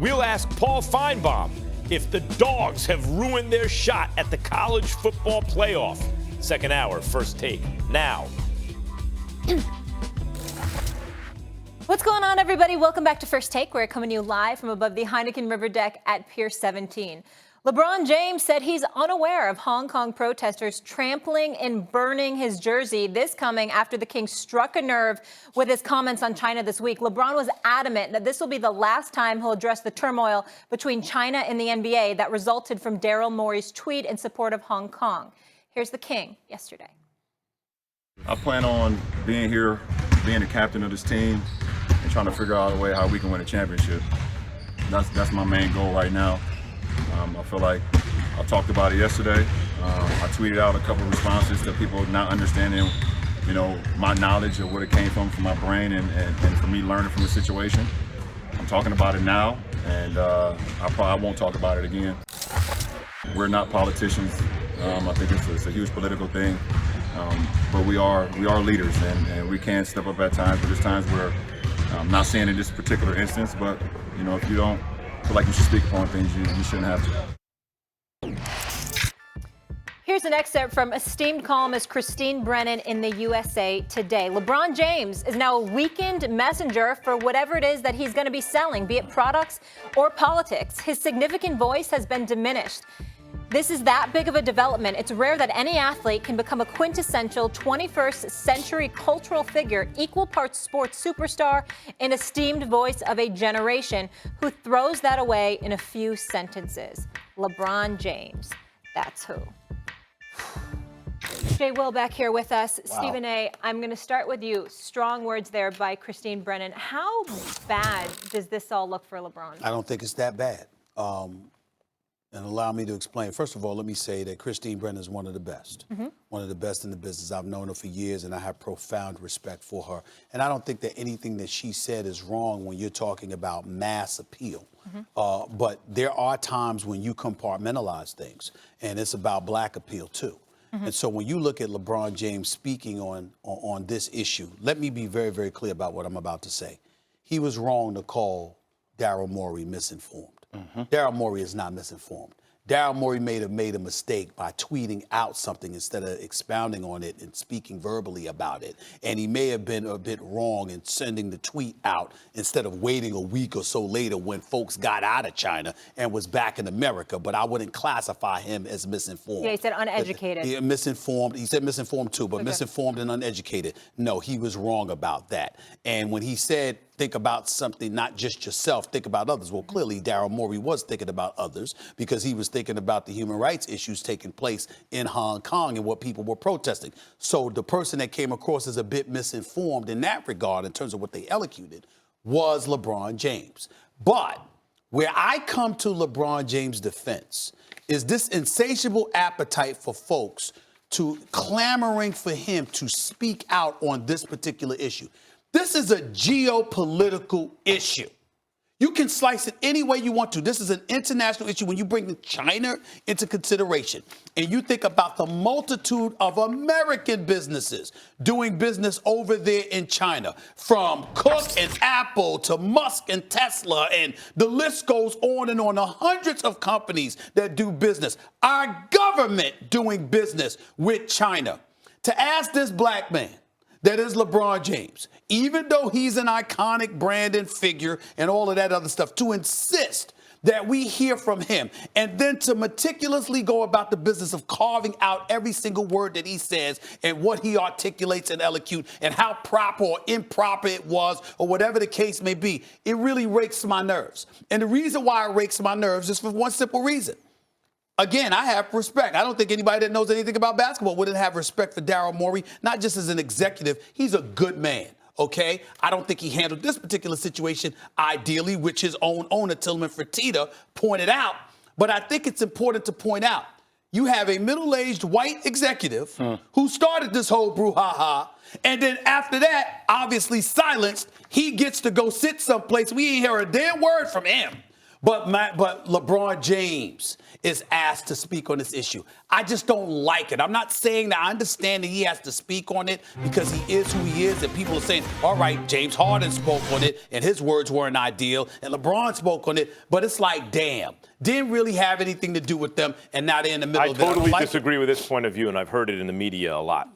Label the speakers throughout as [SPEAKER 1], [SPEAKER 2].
[SPEAKER 1] We'll ask Paul Feinbaum if the Dogs have ruined their shot at the college football playoff. Second hour, First Take, now.
[SPEAKER 2] What's going on, everybody? Welcome back to First Take. We're coming to you live from above the Heineken River deck at Pier 17. LeBron James said he's unaware of Hong Kong protesters trampling and burning his jersey. This coming after the King struck a nerve with his comments on China this week. LeBron was adamant that this will be the last time he'll address the turmoil between China and the NBA that resulted from Daryl Morey's tweet in support of Hong Kong. Here's the King yesterday.
[SPEAKER 3] I plan on being here, being the captain of this team, and trying to figure out a way how we can win a championship. That's my main goal right now. I feel like I talked about it yesterday. I tweeted out a couple of responses to people not understanding, my knowledge of where it came from my brain and for me learning from the situation. I'm talking about it now, and I won't talk about it again. We're not politicians. I think it's a huge political thing, but we are leaders, and we can step up at times. But there's times where I'm not saying in this particular instance, but if you don't feel like you should speak upon things, you shouldn't have to.
[SPEAKER 2] Here's an excerpt from esteemed columnist Christine Brennan in the USA Today. LeBron James is now a weakened messenger for whatever it is that he's going to be selling, be it products or politics. His significant voice has been diminished. This is that big of a development. It's rare that any athlete can become a quintessential 21st century cultural figure, equal parts sports superstar, and esteemed voice of a generation who throws that away in a few sentences. LeBron James, that's who. Jay Will back here with us. Wow. Stephen A., I'm going to start with you. Strong words there by Christine Brennan. How bad does this all look for LeBron?
[SPEAKER 4] I don't think it's that bad. And allow me to explain. First of all, let me say that Christine Brennan is one of the best. One of the best in the business. I've known her for years, and I have profound respect for her. And I don't think that anything that she said is wrong when you're talking about mass appeal. But there are times when you compartmentalize things, and it's about black appeal, too. And so when you look at LeBron James speaking on this issue, let me be very, very clear about what I'm about to say. He was wrong to call Daryl Morey misinformed. Daryl Morey is not misinformed. Daryl Morey may have made a mistake by tweeting out something instead of expounding on it and speaking verbally about it. And he may have been a bit wrong in sending the tweet out instead of waiting a week or so later when folks got out of China and was back in America. But I wouldn't classify him as misinformed.
[SPEAKER 2] Yeah, he said uneducated.
[SPEAKER 4] Yeah, misinformed. He said misinformed too, but misinformed and uneducated. No, he was wrong about that. And when he said, think about something, not just yourself, think about others. Well, clearly, Daryl Morey was thinking about others because he was thinking about the human rights issues taking place in Hong Kong and what people were protesting. So the person that came across as a bit misinformed in that regard, in terms of what they elocuted, was LeBron James. But where I come to LeBron James' defense is this insatiable appetite for folks to clamoring for him to speak out on this particular issue. This is a geopolitical issue. You can slice it any way you want to. This is an international issue when you bring China into consideration and you think about the multitude of American businesses doing business over there in China, from Cook and Apple to Musk and Tesla, and the list goes on and on. The hundreds of companies that do business. Our government doing business with China. To ask this black man, that is LeBron James, even though he's an iconic brand and figure and all of that other stuff, to insist that we hear from him and then to meticulously go about the business of carving out every single word that he says and what he articulates and elocute and how proper or improper it was or whatever the case may be, it really rakes my nerves. And the reason why it rakes my nerves is for one simple reason. Again, I have respect. I don't think anybody that knows anything about basketball wouldn't have respect for Daryl Morey, not just as an executive. He's a good man, okay? I don't think he handled this particular situation ideally, which his own owner, Tillman Fertitta, pointed out. But I think it's important to point out, you have a middle-aged white executive who started this whole brouhaha, and then after that, obviously silenced, he gets to go sit someplace. We ain't hear a damn word from him. But LeBron James is asked to speak on this issue. I just don't like it. I'm not saying that I understand that he has to speak on it because he is who he is, and people are saying, all right, James Harden spoke on it, and his words weren't ideal, and LeBron spoke on it, but it's like, damn, didn't really have anything to do with them, and now they're in the middle of it.
[SPEAKER 1] I totally disagree with this point of view, and I've heard it in the media a lot.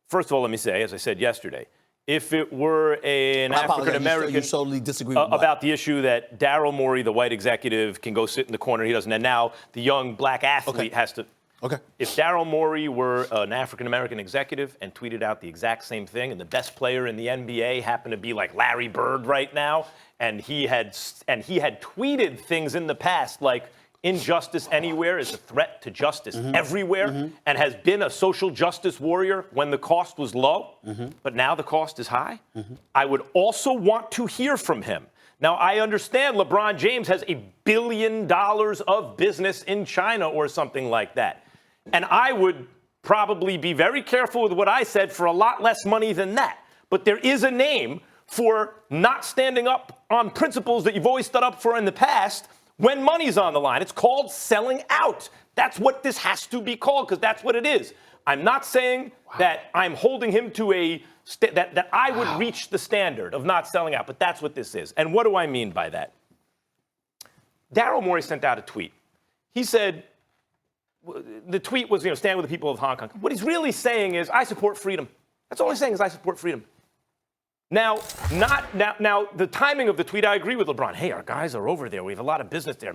[SPEAKER 1] First of all, let me say, as I said yesterday, if it were an African-American
[SPEAKER 4] you totally disagree with
[SPEAKER 1] about the issue that Daryl Morey, the white executive, can go sit in the corner, he doesn't, and now the young black athlete has to.
[SPEAKER 4] Okay.
[SPEAKER 1] If Daryl Morey were an African-American executive and tweeted out the exact same thing, and the best player in the NBA happened to be like Larry Bird right now, and he had tweeted things in the past like injustice anywhere is a threat to justice everywhere, and has been a social justice warrior when the cost was low, but now the cost is high, I would also want to hear from him. Now, I understand LeBron James has $1 billion of business in China or something like that. And I would probably be very careful with what I said for a lot less money than that. But there is a name for not standing up on principles that you've always stood up for in the past when money's on the line. It's called selling out. That's what this has to be called, because that's what it is. I'm not saying that I'm holding him to that I would reach the standard of not selling out, but that's what this is. And what do I mean by that? Daryl Morey sent out a tweet. He said, the tweet was, stand with the people of Hong Kong. What he's really saying is, I support freedom. That's all he's saying is, I support freedom. Now, the timing of the tweet, I agree with LeBron. Hey, our guys are over there. We have a lot of business there.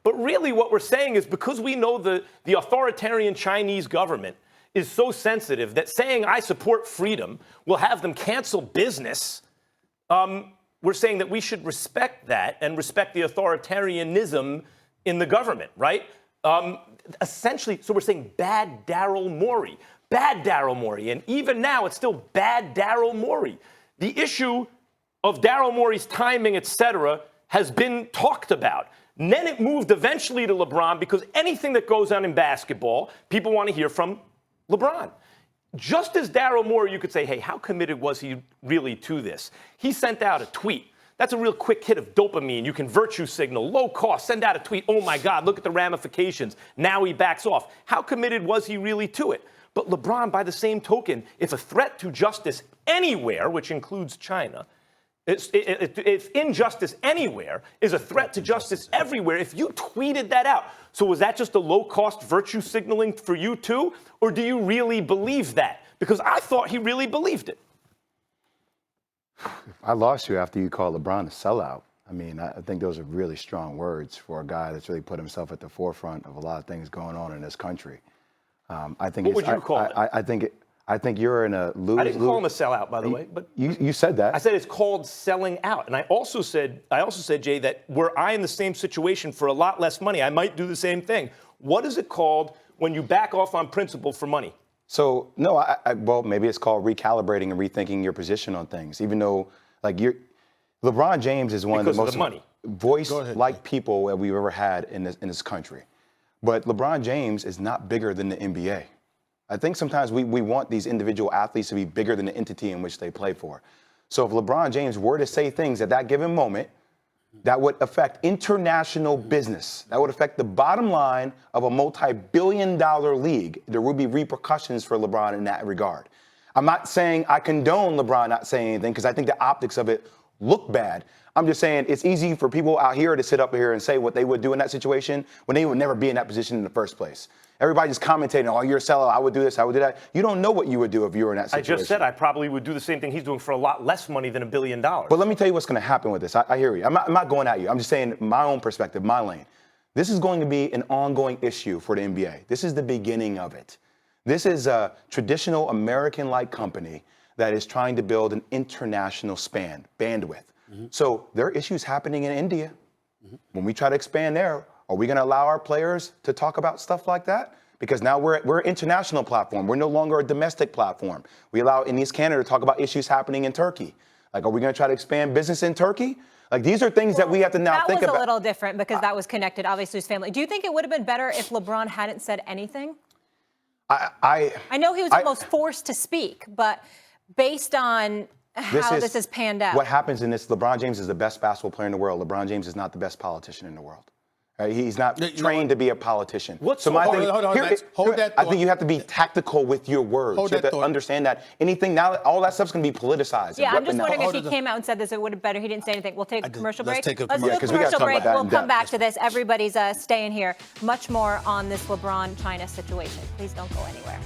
[SPEAKER 1] But really what we're saying is, because we know the authoritarian Chinese government is so sensitive that saying I support freedom will have them cancel business, we're saying that we should respect that and respect the authoritarianism in the government, right? Essentially, so we're saying bad Daryl Morey. Bad Daryl Morey. And even now, it's still bad Daryl Morey. The issue of Daryl Morey's timing, et cetera, has been talked about. And then it moved eventually to LeBron, because anything that goes on in basketball, people want to hear from LeBron. Just as Daryl Morey, you could say, hey, how committed was he really to this? He sent out a tweet. That's a real quick hit of dopamine. You can virtue signal, low cost, send out a tweet. Oh, my God, look at the ramifications. Now he backs off. How committed was he really to it? But LeBron, by the same token, if a threat to justice anywhere, which includes China, if injustice anywhere is a threat to justice everywhere, if you tweeted that out, so was that just a low-cost virtue signaling for you too? Or do you really believe that? Because I thought he really believed it.
[SPEAKER 5] I lost you after you called LeBron a sellout. I mean, I think those are really strong words for a guy that's really put himself at the forefront of a lot of things going on in this country. I think.
[SPEAKER 1] What would you call it?
[SPEAKER 5] I think you're in a lose.
[SPEAKER 1] I didn't call him a sellout, by the way. But
[SPEAKER 5] you said that.
[SPEAKER 1] I said it's called selling out, and I also said, Jay, that were I in the same situation for a lot less money, I might do the same thing. What is it called when you back off on principle for money?
[SPEAKER 5] So no, well, maybe it's called recalibrating and rethinking your position on things. Even though, like, LeBron James is one of the most voice-like people that we've ever had in this country. But LeBron James is not bigger than the NBA. I think sometimes we want these individual athletes to be bigger than the entity in which they play for. So if LeBron James were to say things at that given moment that would affect international business, that would affect the bottom line of a multi-billion-dollar league, there would be repercussions for LeBron in that regard. I'm not saying I condone LeBron not saying anything, because I think the optics of it look bad. I'm just saying it's easy for people out here to sit up here and say what they would do in that situation when they would never be in that position in the first place. Everybody's commentating, oh, you're a sellout, I would do this, I would do that. You don't know what you would do if you were in that situation.
[SPEAKER 1] I just said I probably would do the same thing he's doing for a lot less money than $1 billion.
[SPEAKER 5] But let me tell you what's going to happen with this. I hear you. I'm not going at you. I'm just saying my own perspective, my lane. This is going to be an ongoing issue for the NBA. This is the beginning of it. This is a traditional American-like company that is trying to build an international bandwidth. So there are issues happening in India. When we try to expand there, are we going to allow our players to talk about stuff like that? Because now we're an international platform. We're no longer a domestic platform. We allow East Canada to talk about issues happening in Turkey. Like, are we going to try to expand business in Turkey? Like, these are things that we have to now think about.
[SPEAKER 2] That was a little different because that was connected, obviously, to his family. Do you think it would have been better if LeBron hadn't said anything?
[SPEAKER 5] I
[SPEAKER 2] know he was almost forced to speak, but based on how this has panned out.
[SPEAKER 5] What happens in this, LeBron James is the best basketball player in the world. LeBron James is not the best politician in the world. Right? He's not trained to be a politician.
[SPEAKER 4] Hold that
[SPEAKER 5] I think you have to be tactical with your words. You have to understand that anything now, all that stuff's going to be politicized.
[SPEAKER 2] Yeah, I'm just wondering if he came out and said this, it would have better. He didn't say anything. We'll take a commercial break.
[SPEAKER 4] Let's take a
[SPEAKER 2] Let's do a
[SPEAKER 5] because we gotta
[SPEAKER 2] commercial
[SPEAKER 5] talk
[SPEAKER 2] break.
[SPEAKER 5] about that
[SPEAKER 2] We'll
[SPEAKER 5] in
[SPEAKER 2] come
[SPEAKER 5] depth.
[SPEAKER 2] back to this. Everybody's staying here. Much more on this LeBron-China situation. Please don't go anywhere.